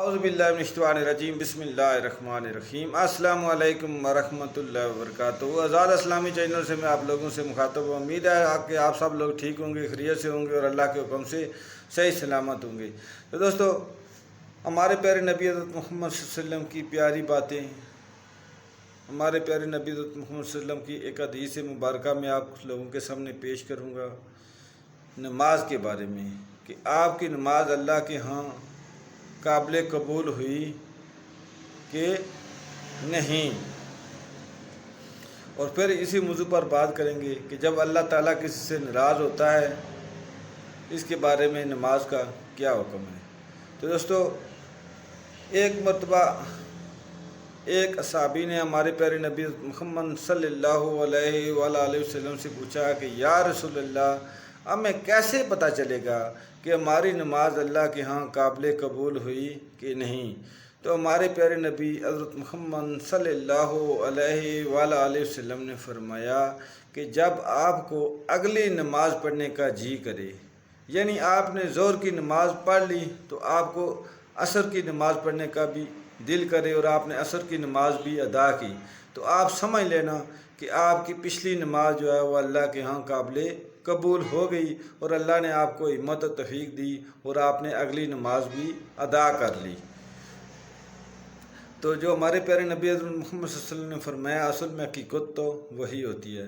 اعوذ باللہ من الشیطان الرجیم بسم اللہ الرحمن الرحیم السلام علیکم ورحمۃ اللہ وبرکاتہ۔ آزاد اسلامی چینل سے میں آپ لوگوں سے مخاطب ہوں۔ امید ہے کہ آپ سب لوگ ٹھیک ہوں گے، خیریت سے ہوں گے اور اللہ کے حکم سے صحیح سلامت ہوں گے۔ تو دوستو، ہمارے پیارے نبی حضرت محمد صلی اللہ علیہ وسلم کی پیاری باتیں، ہمارے پیارے نبی حضرت محمد صلی اللہ علیہ وسلم کی ایک حدیث مبارکہ میں آپ لوگوں کے سامنے پیش کروں گا نماز کے بارے میں، کہ آپ کی نماز اللہ کے ہاں قابل قبول ہوئی کہ نہیں، اور پھر اسی موضوع پر بات کریں گے کہ جب اللہ تعالیٰ کسی سے ناراض ہوتا ہے اس کے بارے میں نماز کا کیا حکم ہے۔ تو دوستو، ایک مرتبہ ایک صحابی نے ہمارے پیارے نبی محمد صلی اللہ علیہ وآلہ وسلم سے پوچھا کہ یا رسول اللہ، ہمیں کیسے پتہ چلے گا کہ ہماری نماز اللہ کے ہاں قابل قبول ہوئی کہ نہیں؟ تو ہمارے پیارے نبی حضرت محمد صلی اللہ علیہ وآلہ وسلم نے فرمایا کہ جب آپ کو اگلی نماز پڑھنے کا جی کرے، یعنی آپ نے ظہر کی نماز پڑھ لی تو آپ کو عصر کی نماز پڑھنے کا بھی دل کرے اور آپ نے عصر کی نماز بھی ادا کی، تو آپ سمجھ لینا کہ آپ کی پچھلی نماز جو ہے وہ اللہ کے ہاں قابل قبول ہو گئی اور اللہ نے آپ کو ہمت و توفیق دی اور آپ نے اگلی نماز بھی ادا کر لی۔ تو جو ہمارے پیارے نبی حضرت محمد صلی اللہ علیہ وسلم نے فرمایا، اصل میں حقیقت تو وہی ہوتی ہے۔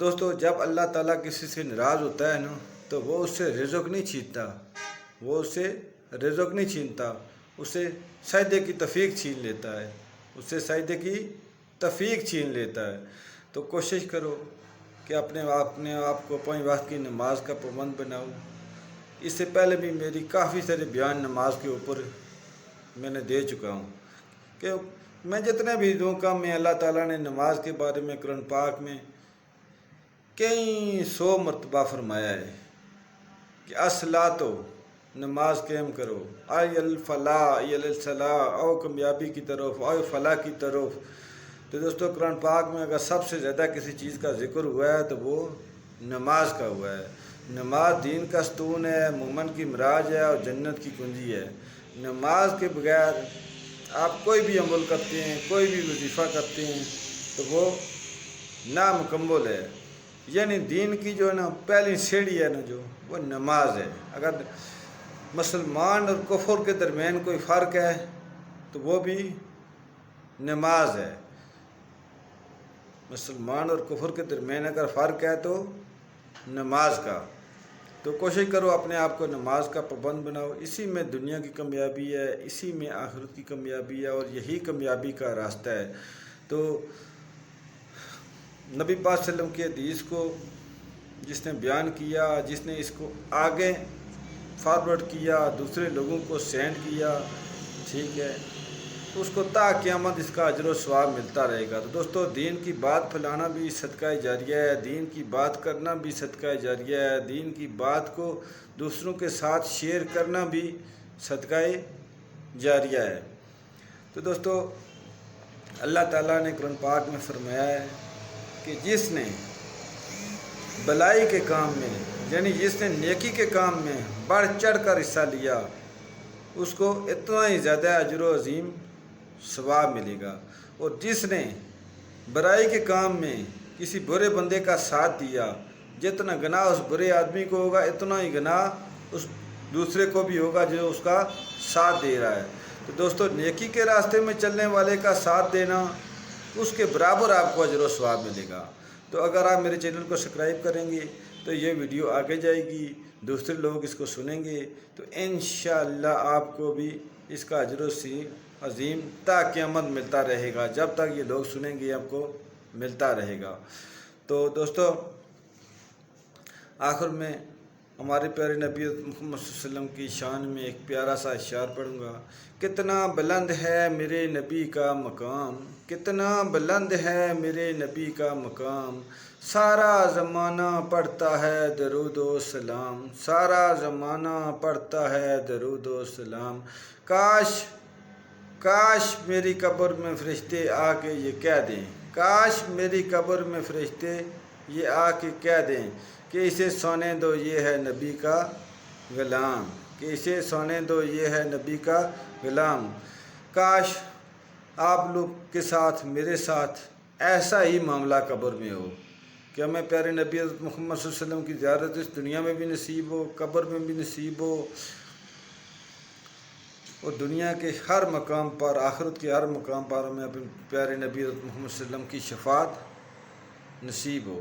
دوستو، جب اللہ تعالیٰ کسی سے ناراض ہوتا ہے نا، تو وہ اس سے رزق نہیں چھینتا، وہ اس سے رزق نہیں چھینتا، اسے سجدے کی توفیق چھین لیتا ہے، اس سے سجدے کی توفیق چھین لیتا ہے۔ تو کوشش کرو کہ اپنے آپ کو 5 وقت کی نماز کا پابند بناؤ۔ اس سے پہلے بھی میری کافی سارے بیان نماز کے اوپر میں نے دے چکا ہوں کہ میں جتنے بھی دوں کا میں اللہ تعالیٰ نے نماز کے بارے میں قرآن پاک میں کئی 100 مرتبہ فرمایا ہے کہ الصلاۃ، نماز قائم کرو، ای الفلاح، ای الصلاح، او کامیابی کی طرف، او فلاح کی طرف۔ تو دوستو، قرآن پاک میں اگر سب سے زیادہ کسی چیز کا ذکر ہوا ہے تو وہ نماز کا ہوا ہے۔ نماز دین کا ستون ہے، مومن کی معراج ہے اور جنت کی کنجی ہے۔ نماز کے بغیر آپ کوئی بھی عمل کرتے ہیں، کوئی بھی وظیفہ کرتے ہیں تو وہ نامکمل ہے۔ یعنی دین کی جو ہے نا پہلی سیڑھی ہے نا، جو وہ نماز ہے۔ اگر مسلمان اور کفر کے درمیان کوئی فرق ہے تو وہ بھی نماز ہے۔ مسلمان اور کفر کے درمیان اگر فرق ہے تو نماز کا۔ تو کوشش کرو اپنے آپ کو نماز کا پابند بناؤ، اسی میں دنیا کی کامیابی ہے، اسی میں آخرت کی کامیابی ہے اور یہی کامیابی کا راستہ ہے۔ تو نبی پاک صلی اللہ علیہ وسلم کی حدیث کو جس نے بیان کیا، جس نے اس کو آگے فارورڈ کیا، دوسرے لوگوں کو سینڈ کیا، ٹھیک ہے، تو اس کو تا قیامت اس کا اجر و ثواب ملتا رہے گا۔ تو دوستو، دین کی بات پھیلانا بھی صدقہ جاریہ ہے، دین کی بات کرنا بھی صدقہ جاریہ ہے، دین کی بات کو دوسروں کے ساتھ شیئر کرنا بھی صدقہ جاریہ ہے۔ تو دوستو، اللہ تعالیٰ نے قرآن پاک میں فرمایا ہے کہ جس نے بلائی کے کام میں، یعنی جس نے نیکی کے کام میں بڑھ چڑھ کر حصہ لیا، اس کو اتنا ہی زیادہ اجر و عظیم ثواب ملے گا، اور جس نے برائی کے کام میں کسی برے بندے کا ساتھ دیا، جتنا گناہ اس برے آدمی کو ہوگا اتنا ہی گناہ اس دوسرے کو بھی ہوگا جو اس کا ساتھ دے رہا ہے۔ تو دوستو، نیکی کے راستے میں چلنے والے کا ساتھ دینا، اس کے برابر آپ کو اجر و ثواب ملے گا۔ تو اگر آپ میرے چینل کو سبسکرائب کریں گے تو یہ ویڈیو آگے جائے گی، دوسرے لوگ اس کو سنیں گے تو انشاءاللہ آپ کو بھی اس کا اجر و عظیم تا قیامت ملتا رہے گا۔ جب تک یہ لوگ سنیں گے آپ کو ملتا رہے گا۔ تو دوستو، آخر میں ہمارے پیارے نبی محمد صلی اللہ علیہ وسلم کی شان میں ایک پیارا سا اشعار پڑھوں گا۔ کتنا بلند ہے میرے نبی کا مقام، کتنا بلند ہے میرے نبی کا مقام، سارا زمانہ پڑھتا ہے درود و سلام، سارا زمانہ پڑھتا ہے درود و سلام، کاش کاش میری قبر میں فرشتے آ کے یہ کہہ دیں، کاش میری قبر میں فرشتے یہ آ کے کہہ دیں کہ اسے سونے دو، یہ ہے نبی کا غلام، کہ اسے سونے دو، یہ ہے نبی کا غلام۔ کاش آپ لوگ کے ساتھ میرے ساتھ ایسا ہی معاملہ قبر میں ہو کہ ہمیں پیارے نبی حضرت محمد صلی اللہ علیہ وسلم کی زیارت اس دنیا میں بھی نصیب ہو، قبر میں بھی نصیب ہو، اور دنیا کے ہر مقام پر، آخرت کے ہر مقام پر ہمیں اپنے پیارے نبی حضرت محمد صلی اللہ علیہ وسلم کی شفاعت نصیب ہو۔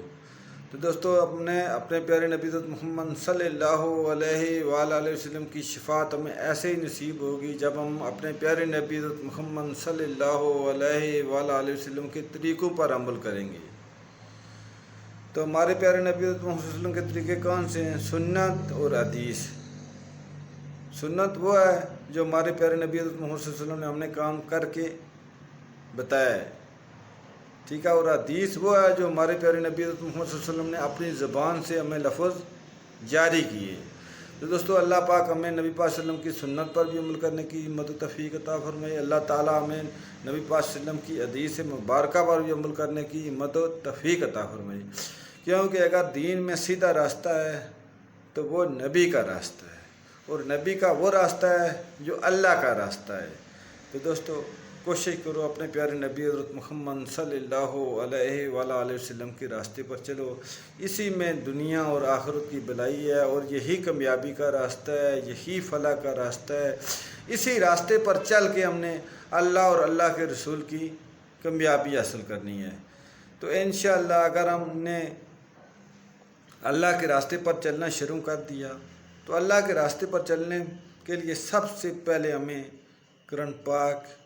تو دوستو اپنے پیارے نبی حضرت محمد صلی اللہ علیہ وآلہ وسلم کی شفاعت ہمیں ایسے ہی نصیب ہوگی جب ہم اپنے پیارے نبی حضرت محمد صلی اللہ علیہ وآلہ وسلم کے طریقوں پر عمل کریں گے۔ تو ہمارے پیارے نبی حضرت محمد صلی اللہ علیہ وسلم کے طریقے کون سے ہیں؟ سنت اور حدیث۔ سنت وہ ہے جو ہمارے پیارے نبی حضرت محمد صلی اللہ علیہ وسلم نے ہم نے کام کر کے بتایا ہے، ٹھیک ہے، اور حدیث وہ ہے جو ہمارے پیارے نبی حضرت محمد صلی اللہ علیہ وسلم نے اپنی زبان سے ہمیں لفظ جاری کیے۔ تو دوستو اللہ پاک ہمیں نبی پاک صلی اللہ علیہ وسلم کی سنت پر بھی عمل کرنے کی ہمت و توفیق عطا فرمائے۔ اللہ تعالیٰ ہمیں نبی پاک صلی اللہ علیہ وسلم کی حدیث مبارکہ پر بھی عمل کرنے کی ہمت و توفیق عطا فرمائے، کیونکہ اگر دین میں سیدھا راستہ ہے تو وہ نبی کا راستہ ہے، اور نبی کا وہ راستہ ہے جو اللہ کا راستہ ہے۔ تو دوستو کوشش کرو اپنے پیارے نبی حضرت محمد صلی اللہ علیہ وآلہ وسلم کے راستے پر چلو، اسی میں دنیا اور آخرت کی بھلائی ہے، اور یہی کامیابی کا راستہ ہے، یہی فلاح کا راستہ ہے۔ اسی راستے پر چل کے ہم نے اللہ اور اللہ کے رسول کی کامیابی حاصل کرنی ہے۔ تو انشاءاللہ اگر ہم نے اللہ کے راستے پر چلنا شروع کر دیا تو اللہ کے راستے پر چلنے کے لیے سب سے پہلے ہمیں قرآن پاک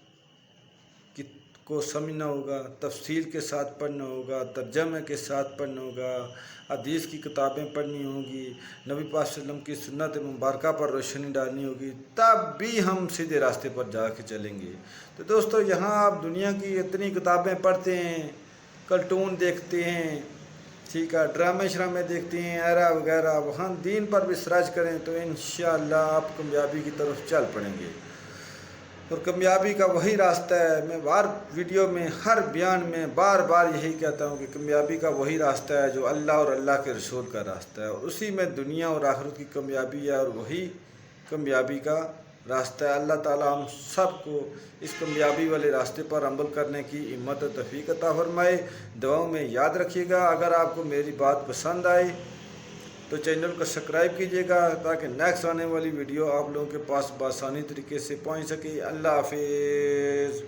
کو سمجھنا ہوگا، تفصیل کے ساتھ پڑھنا ہوگا، ترجمے کے ساتھ پڑھنا ہوگا، حدیث کی کتابیں پڑھنی ہوگی، نبی پاک صلی اللہ علیہ وسلم کی سنت مبارکہ پر روشنی ڈالنی ہوگی، تب بھی ہم سیدھے راستے پر جا کے چلیں گے۔ تو دوستو یہاں آپ دنیا کی اتنی کتابیں پڑھتے ہیں، کارٹون دیکھتے ہیں، ٹھیک ہے، ڈرامے شرامے دیکھتے ہیں ایرا وغیرہ، وہاں دین پر بھی سرچ کریں تو انشاءاللہ آپ کامیابی کی طرف چل پڑیں گے، اور کامیابی کا وہی راستہ ہے۔ میں ہر ویڈیو میں، ہر بیان میں بار بار یہی کہتا ہوں کہ کامیابی کا وہی راستہ ہے جو اللہ اور اللہ کے رسول کا راستہ ہے، اور اسی میں دنیا اور آخرت کی کامیابی ہے، اور وہی کامیابی کا راستہ ہے۔ اللہ تعالیٰ ہم سب کو اس کامیابی والے راستے پر عمل کرنے کی ہمت و توفیق عطا فرمائے۔ دعاؤں میں یاد رکھیے گا۔ اگر آپ کو میری بات پسند آئے تو چینل کو سبسکرائب کیجیے گا تاکہ نیکسٹ آنے والی ویڈیو آپ لوگوں کے پاس بآسانی طریقے سے پہنچ سکے۔ اللہ حافظ۔